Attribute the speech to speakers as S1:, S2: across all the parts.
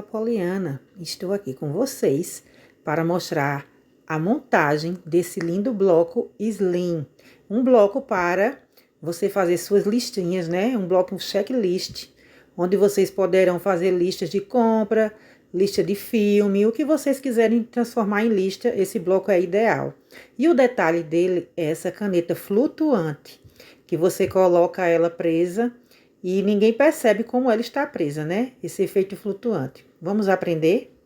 S1: Poliana. Estou aqui com vocês para mostrar a montagem desse lindo bloco Slim. Um bloco para você fazer suas listinhas, né? Um bloco checklist, onde vocês poderão fazer listas de compra, lista de filme, o que vocês quiserem transformar em lista, esse bloco é ideal. E o detalhe dele é essa caneta flutuante, que você coloca ela presa e ninguém percebe como ela está presa, né? Esse efeito flutuante. Vamos aprender?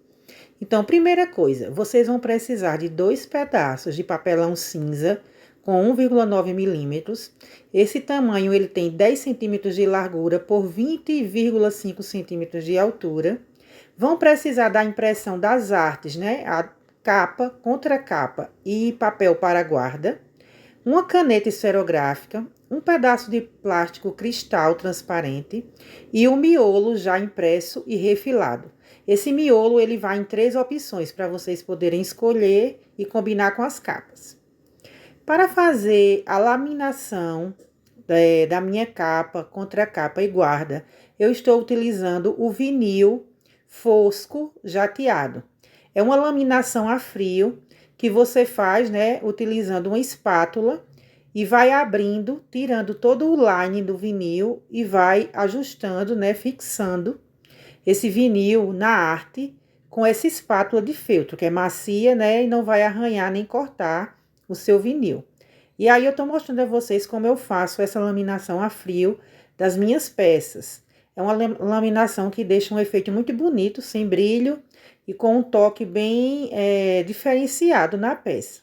S1: Então, primeira coisa, vocês vão precisar de 2 pedaços de papelão cinza com 1,9 milímetros. Esse tamanho ele tem 10 centímetros de largura por 20,5 centímetros de altura. Vão precisar da impressão das artes, né? A capa, contracapa e papel para guarda. Uma caneta esferográfica, um pedaço de plástico cristal transparente e um miolo já impresso e refilado. Esse miolo ele vai em 3 opções para vocês poderem escolher e combinar com as capas. Para fazer a laminação da minha capa, contracapa e guarda, eu estou utilizando o vinil fosco jateado. É uma laminação a frio que você faz, né, utilizando uma espátula e vai abrindo, tirando todo o line do vinil e vai ajustando, né, fixando esse vinil na arte com essa espátula de feltro, que é macia, né, e não vai arranhar nem cortar o seu vinil. E aí eu tô mostrando a vocês como eu faço essa laminação a frio das minhas peças. É uma laminação que deixa um efeito muito bonito, sem brilho e com um toque bem diferenciado na peça.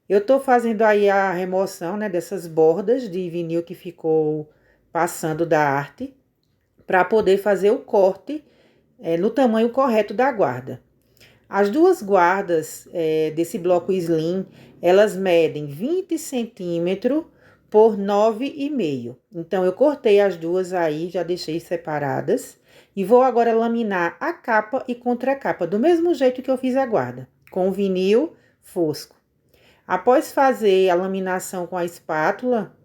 S1: Eu tô fazendo aí a remoção, né, dessas bordas de vinil que ficou passando da arte, para poder fazer o corte no tamanho correto da guarda. As duas guardas desse bloco Slim, elas medem 20 centímetros por 9,5. Então, eu cortei as duas aí, já deixei separadas. E vou agora laminar a capa e contracapa, do mesmo jeito que eu fiz a guarda, com o vinil fosco. Após fazer a laminação com a espátula,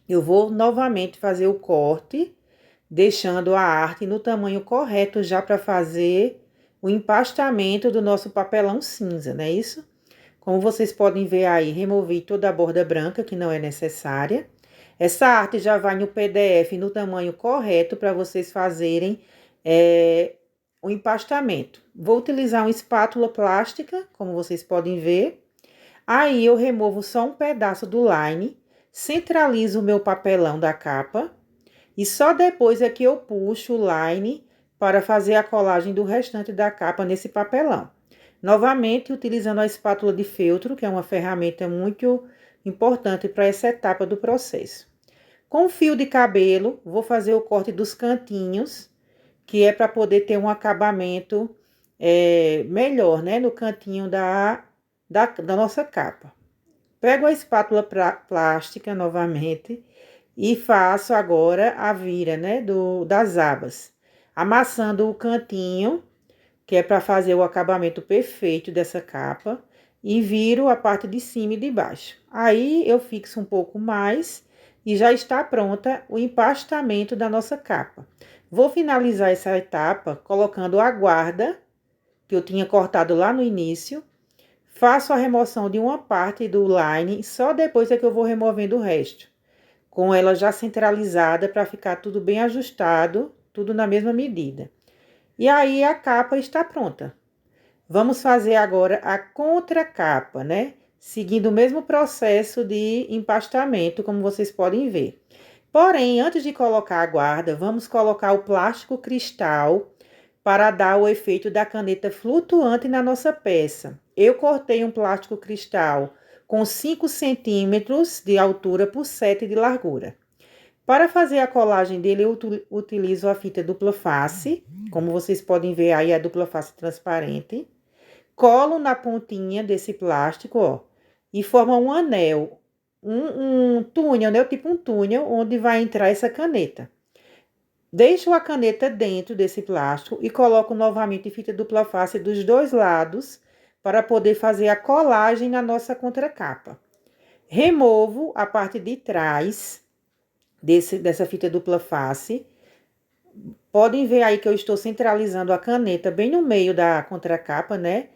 S1: eu vou novamente fazer o corte, deixando a arte no tamanho correto já para fazer o empastamento do nosso papelão cinza, não é isso? Como vocês podem ver aí, removi toda a borda branca que não é necessária. Essa arte já vai no PDF no tamanho correto para vocês fazerem o empastamento. Vou utilizar uma espátula plástica, como vocês podem ver. Aí eu removo só um pedaço do line, centralizo o meu papelão da capa e só depois é que eu puxo o line para fazer a colagem do restante da capa nesse papelão. Novamente, utilizando a espátula de feltro, que é uma ferramenta muito importante para essa etapa do processo. Com fio de cabelo, vou fazer o corte dos cantinhos, que é para poder ter um acabamento melhor, né, no cantinho da nossa capa. Pego a espátula plástica novamente e faço agora a vira, né, das abas, amassando o cantinho, que é para fazer o acabamento perfeito dessa capa, e viro a parte de cima e de baixo. Aí eu fixo um pouco mais e já está pronta o empastamento da nossa capa. Vou finalizar essa etapa colocando a guarda, que eu tinha cortado lá no início. Faço a remoção de uma parte do line, só depois é que eu vou removendo o resto, com ela já centralizada para ficar tudo bem ajustado, tudo na mesma medida. E aí a capa está pronta. Vamos fazer agora a contracapa, né? Seguindo o mesmo processo de empastamento, como vocês podem ver. Porém, antes de colocar a guarda, vamos colocar o plástico cristal para dar o efeito da caneta flutuante na nossa peça. Eu cortei um plástico cristal com 5 centímetros de altura por 7 de largura. Para fazer a colagem dele, eu utilizo a fita dupla face, como vocês podem ver aí, a dupla face transparente. Colo na pontinha desse plástico, ó, e forma um anel, um túnel, né? Tipo um túnel, onde vai entrar essa caneta. Deixo a caneta dentro desse plástico e coloco novamente fita dupla face dos dois lados para poder fazer a colagem na nossa contracapa. Removo a parte de trás dessa fita dupla face, Podem ver aí que eu estou centralizando a caneta bem no meio da contracapa, né?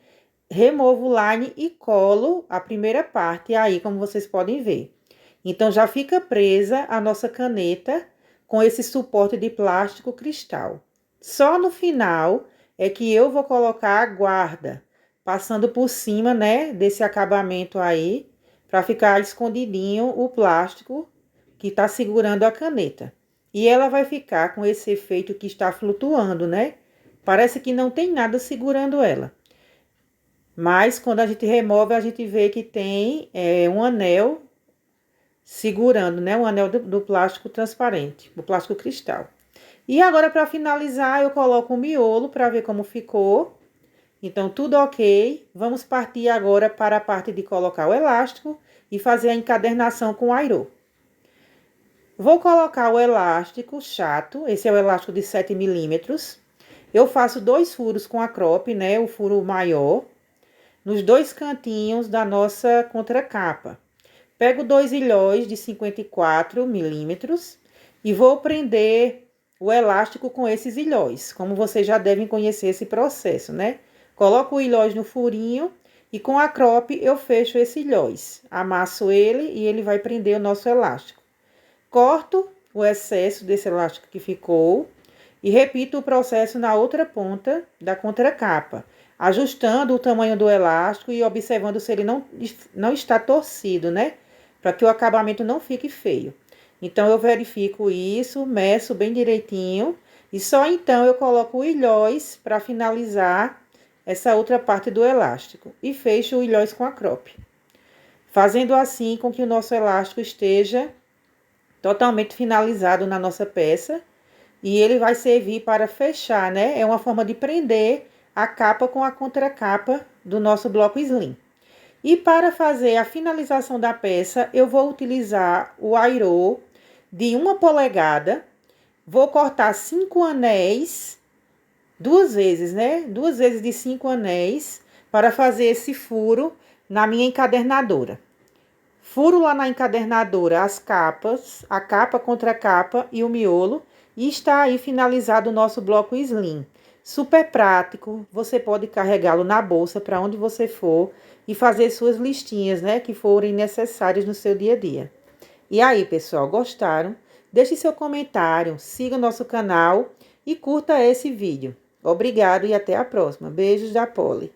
S1: Removo o line e colo a primeira parte aí, como vocês podem ver. Então, já fica presa a nossa caneta com esse suporte de plástico cristal. Só no final é que eu vou colocar a guarda, passando por cima, né, desse acabamento aí, para ficar escondidinho o plástico que tá segurando a caneta. E ela vai ficar com esse efeito que está flutuando, né? Parece que não tem nada segurando ela. Mas quando a gente remove, a gente vê que tem um anel segurando, né? Um anel do plástico transparente, do plástico cristal. E agora, para finalizar, eu coloco o miolo para ver como ficou. Então, tudo ok. Vamos partir agora para a parte de colocar o elástico e fazer a encadernação com o airô. Vou colocar o elástico chato, esse é o elástico de 7 milímetros. Eu faço 2 furos com a cropp, né? O furo maior, nos 2 cantinhos da nossa contracapa. Pego 2 ilhóis de 54 milímetros e vou prender o elástico com esses ilhóis, como vocês já devem conhecer esse processo, né? Coloco o ilhóis no furinho e com a cropp eu fecho esse ilhóis. Amasso ele e ele vai prender o nosso elástico. Corto o excesso desse elástico que ficou e repito o processo na outra ponta da contracapa, ajustando o tamanho do elástico e observando se ele não está torcido, né? Para que o acabamento não fique feio. Então, eu verifico isso, meço bem direitinho e só então eu coloco o ilhóis para finalizar essa outra parte do elástico e fecho o ilhóis com a cropp. Fazendo assim com que o nosso elástico esteja totalmente finalizado na nossa peça e ele vai servir para fechar, né? É uma forma de prender a capa com a contracapa do nosso bloco slim. E para fazer a finalização da peça, eu vou utilizar o airô de 1 polegada. Vou cortar 5 anéis, 2 vezes, né? 2 vezes de 5 anéis, para fazer esse furo na minha encadernadora. Furo lá na encadernadora as capas, a capa contra a capa e o miolo. E está aí finalizado o nosso bloco slim. Super prático, você pode carregá-lo na bolsa para onde você for e fazer suas listinhas, né, que forem necessárias no seu dia a dia. E aí, pessoal, gostaram? Deixe seu comentário, siga o nosso canal e curta esse vídeo. Obrigado e até a próxima. Beijos da Polly.